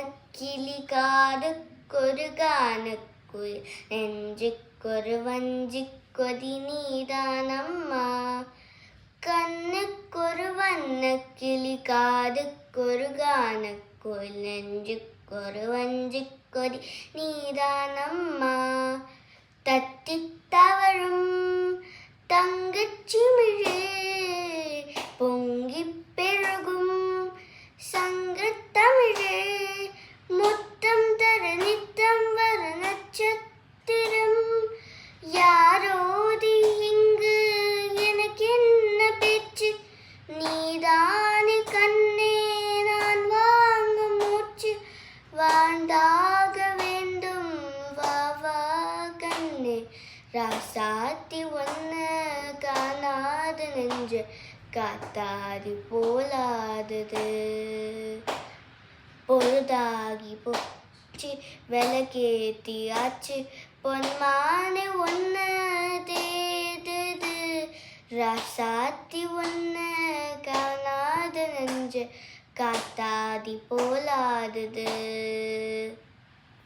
வண்ணக்கிளி காதுக்கொரு கானக்குயில் நெஞ்சுக்கொரு வஞ்சிக் கொதி நீதானம்மா. கண்ணுக்கொரு வண்ணக்கிளி காதுக்கொரு கானக்குயில் நெஞ்சுக்கொரு வஞ்சிக் கொதி நீதானம்மா. தத்தித் தவழும் தங்கச்சிமிழே பொங்கிப் பெருகும் சங்கத்தமிழே முத்தம் தர நித்தம் வர நட்சத்திரம் யாரோதி இங்கு எனக்கென்ன பேச்சு நீதானே கண்ணே நான் வாங்கும் மூச்சு வாழ்ந்தாக வேண்டும் வா வா கண்ணே. ராசாத்தி ஒன்ன காணாத நெஞ்ச காத்தாடி போலாதது பொழுதாகி போச்சு விளக்கேத்தியாச்சு பொன்மானே ஒன்ன தேடுது. ராசாத்தி ஒன்ன காணாத நெஞ்ச காத்தாடி போலாதது.